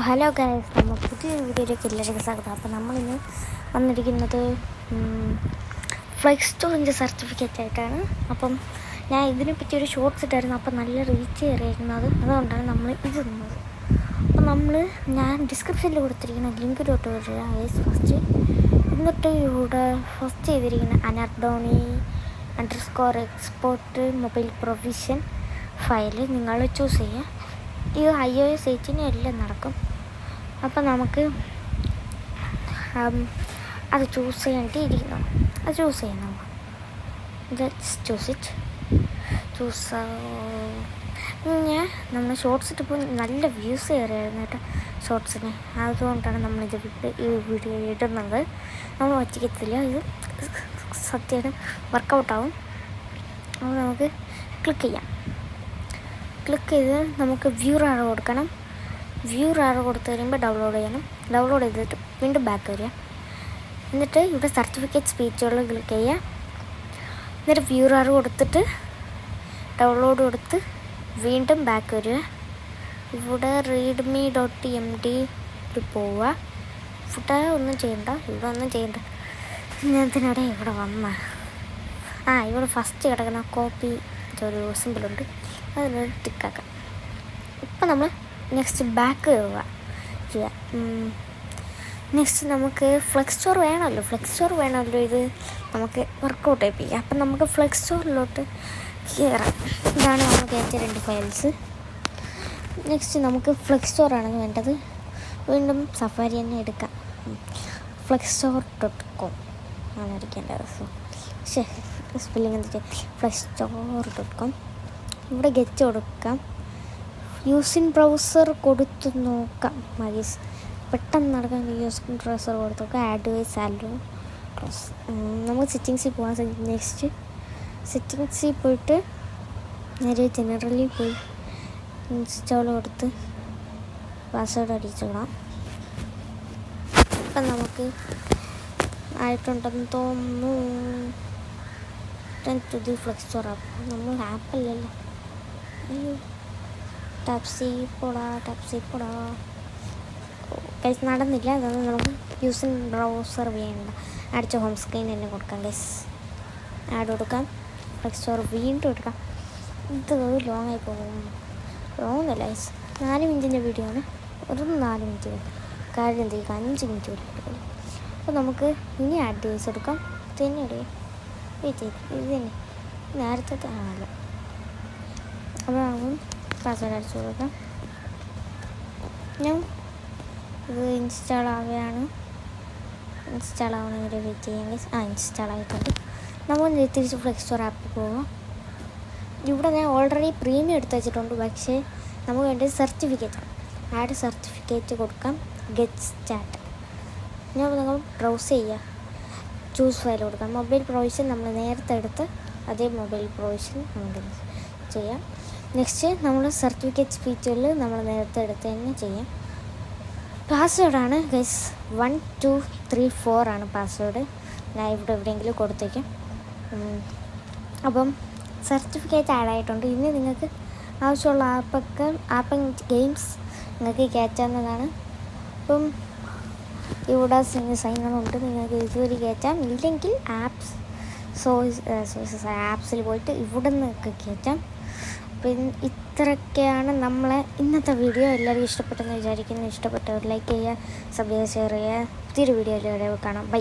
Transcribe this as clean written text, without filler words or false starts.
Hello guys, നമ്മൾ പുതിയൊരു വീഡിയോയിലേക്ക് എല്ലാവർക്കും സ്വാഗതം. അപ്പോൾ നമ്മളിന്ന് വന്നിരിക്കുന്നത് ഫ്ലെക്സ് സ്റ്റോറിൻ്റെ സർട്ടിഫിക്കറ്റ് ആയിട്ടാണ്. അപ്പം ഞാൻ ഇതിനെപ്പറ്റി ഒരു ഷോർട്ട്സ് ഇട്ടായിരുന്നു. അപ്പം നല്ല റീച്ച് കയറിയിരുന്നത്, അതുകൊണ്ടാണ് നമ്മൾ ഇത് തന്നത്. അപ്പം ഞാൻ ഡിസ്ക്രിപ്ഷനിൽ കൊടുത്തിരിക്കുന്ന ലിങ്കിലോട്ട് വരിക ഗൈസ്. എന്നിട്ട് ഇവിടെ ഫസ്റ്റ് ചെയ്തിരിക്കുന്ന അനാർഡോണി _എക്സ്പോർട്ട് മൊബൈൽ പ്രൊവിഷൻ ഫയൽ നിങ്ങൾ ചൂസ് ചെയ്യുക. ഇത് iOS 18 എല്ലാം നടക്കും. അപ്പം നമുക്ക് അത് ചൂസ് ചെയ്യേണ്ടിയിരിക്കുന്നു. അത് ചൂസ് ചെയ്യണം. ഞാൻ നമ്മൾ ഷോർട്സ് ഇട്ടപ്പോൾ നല്ല വ്യൂസ് കയറിയായിരുന്നു കേട്ടോ ഷോർട്സിന്. അതുകൊണ്ടാണ് ഈ വീഡിയോ ഇടുന്നത്. നമ്മൾ വച്ചിക്കത്തില്ല, ഇത് സത്യമായിട്ടും വർക്കൗട്ടാവും. അപ്പോൾ നമുക്ക് ക്ലിക്ക് ചെയ്യാം. ക്ലിക്ക് ചെയ്ത് നമുക്ക് വ്യൂർ ആറ് കൊടുക്കണം. വ്യൂർ ആറ് കൊടുത്ത് കഴിയുമ്പോൾ ഡൗൺലോഡ് ചെയ്യണം. ഡൗൺലോഡ് ചെയ്തിട്ട് വീണ്ടും ബാക്ക് വരിക. എന്നിട്ട് ഇവിടെ സർട്ടിഫിക്കറ്റ് സ്പീച്ചുകളിൽ ക്ലിക്ക് ചെയ്യുക. എന്നിട്ട് വ്യൂർ ആറ് കൊടുത്തിട്ട് ഡൗൺലോഡ് കൊടുത്ത് വീണ്ടും ബാക്ക് വരിക. ഇവിടെ readme.md പോവുക. ഇവിടെ ഒന്നും ചെയ്യണ്ട. ഞാൻ ഇതിനിടെ ഇവിടെ ഇവിടെ ഫസ്റ്റ് കിടക്കുന്ന കോപ്പി ഒരു സിമ്പിളുണ്ട്, അതിനൊരു ടിക്കാക്കാം. ഇപ്പം നമ്മൾ നെക്സ്റ്റ് ബാക്ക് ചെയ്യുക. നെക്സ്റ്റ് നമുക്ക് ഫ്ലെക്സ് സ്റ്റോർ വേണമല്ലോ. ഇത് നമുക്ക് വർക്കൗട്ട് ചെയ്യിപ്പിക്കാം. അപ്പം നമുക്ക് ഫ്ലെക്സ് സ്റ്റോറിലോട്ട് കയറാം. ഇതാണ് നമ്മൾ കയറ്റിയ 2 ഫയൽസ്. നെക്സ്റ്റ് നമുക്ക് ഫ്ലെക്സ് സ്റ്റോറാണ് വേണ്ടത്. വീണ്ടും സഫാരി തന്നെ എടുക്കാം. flexstore.com ആണ് അടിക്കേണ്ടത്. സ്പെല്ലിംഗ് എന്താ flexstore.com. ഇവിടെ ഗെറ്റ് കൊടുക്കാം. യൂസിൻ ബ്രൗസർ കൊടുത്തു നോക്കാം. മഗീസ് പെട്ടെന്ന് നടക്കാൻ യൂസിൻ ബ്രൗസർ കൊടുത്തു നോക്കാം. ആഡ്വൈസ് ആലോ ക്ലോസ്. നമുക്ക് സെറ്റിങ്സിൽ പോകാം. നെക്സ്റ്റ് സെറ്റിങ്സിൽ പോയിട്ട് നേരെ ജനറലിൽ പോയി ഇൻസ്റ്റാൾ കൊടുത്ത് പാസ്വേഡ് അടിച്ചിടാം. ഇപ്പം നമുക്ക് ആയിട്ടുണ്ടെന്ന് തോന്നുന്നു. പുതിയ ഫ്ലെക്സ് സ്റ്റോർ ആപ്പ്. നമ്മൾ ആപ്പല്ലല്ലോ. അയ്യോ, ടാപ്സി പോടാ ഗൈസ്. നടന്നില്ല. അതൊന്നും നമുക്ക് യൂസിൻ ബ്രൗസർ വേണ്ട. അടിച്ച ഹോം സ്ക്രീൻ തന്നെ കൊടുക്കാം ഗൈസ്. ആഡ് കൊടുക്കാം. ഫ്ലെക്സ് സ്റ്റോർ വീണ്ടും എടുക്കാം. ഇത് ലോങ് ആയി പോകും. ലോങ് അല്ല ഗൈസ്, 4 മിനിറ്റിൻ്റെ വീഡിയോ ആണ്. ഒരു 4 മിനിറ്റ് കാര്യം എന്തെങ്കിലും 5 മിനിറ്റ് വരെ. അപ്പോൾ നമുക്ക് ഇനി അഡ്വൈസ് എടുക്കാം. തന്നെ ഇത് തന്നെ നേരത്തെ ആണല്ലോ. അപ്പോൾ നമുക്ക് പാസ്വേഡ് അടിച്ചു കൊടുക്കാം. ഞാൻ ഇത് ഇൻസ്റ്റാൾ ആവണമെങ്കിൽ വെയിറ്റ് ചെയ്യാമെങ്കിൽ ഇൻസ്റ്റാൾ ആയിട്ടുണ്ട്. നമ്മൾ തിരിച്ച് ഫ്ലെക്സ് സ്റ്റോർ ആപ്പിൽ പോകാം. ഇവിടെ ഞാൻ ഓൾറെഡി പ്രീമിയം എടുത്ത് വെച്ചിട്ടുണ്ട്. പക്ഷേ നമുക്ക് വേണ്ടത് സർട്ടിഫിക്കറ്റാണ്. ആഡ് സർട്ടിഫിക്കറ്റ് കൊടുക്കാം. Get start. നമ്മൾ ബ്രൗസ് ചെയ്യുക. ചൂസ് ഫയൽ കൊടുക്കാം. മൊബൈൽ പ്രൊവിഷൻ നമ്മൾ നേരത്തെ എടുത്ത് അതേ മൊബൈൽ പ്രൊവിഷൻ നമുക്ക് ചെയ്യാം. നെക്സ്റ്റ് നമ്മൾ സർട്ടിഫിക്കറ്റ് സ്പീച്ചുകളിൽ നമ്മൾ നേരത്തെ എടുത്ത് തന്നെ ചെയ്യാം. പാസ്വേഡാണ് ഗൈസ് 1 2 3 4 ആണ് പാസ്വേഡ്. ഞാൻ ഇവിടെ എവിടെയെങ്കിലും കൊടുത്തേക്കാം. അപ്പം സർട്ടിഫിക്കറ്റ് ആഡ് ആയിട്ടുണ്ട്. ഇനി നിങ്ങൾക്ക് ആവശ്യമുള്ള ആപ്പ് ഗെയിംസ് നിങ്ങൾക്ക് കയറ്റാവുന്നതാണ്. അപ്പം ഇവിടെ സൈനുണ്ട്. നിങ്ങൾക്ക് ഇതുവരെ കയറ്റാം. ഇല്ലെങ്കിൽ ആപ്സിൽ പോയിട്ട് ഇവിടെ നിന്നൊക്കെ കയറ്റാം. അപ്പം ഇത്രയൊക്കെയാണ് നമ്മളെ ഇന്നത്തെ വീഡിയോ. എല്ലാവരും ഇഷ്ടപ്പെട്ടെന്ന് വിചാരിക്കുന്നു. ഇഷ്ടപ്പെട്ടവർ ലൈക്ക് ചെയ്യുക, സബ്സ്ക്രൈബ്, ഷെയർ ചെയ്യുക. പുതിയൊരു വീഡിയോയിലൂടെ കാണാം. ബൈ.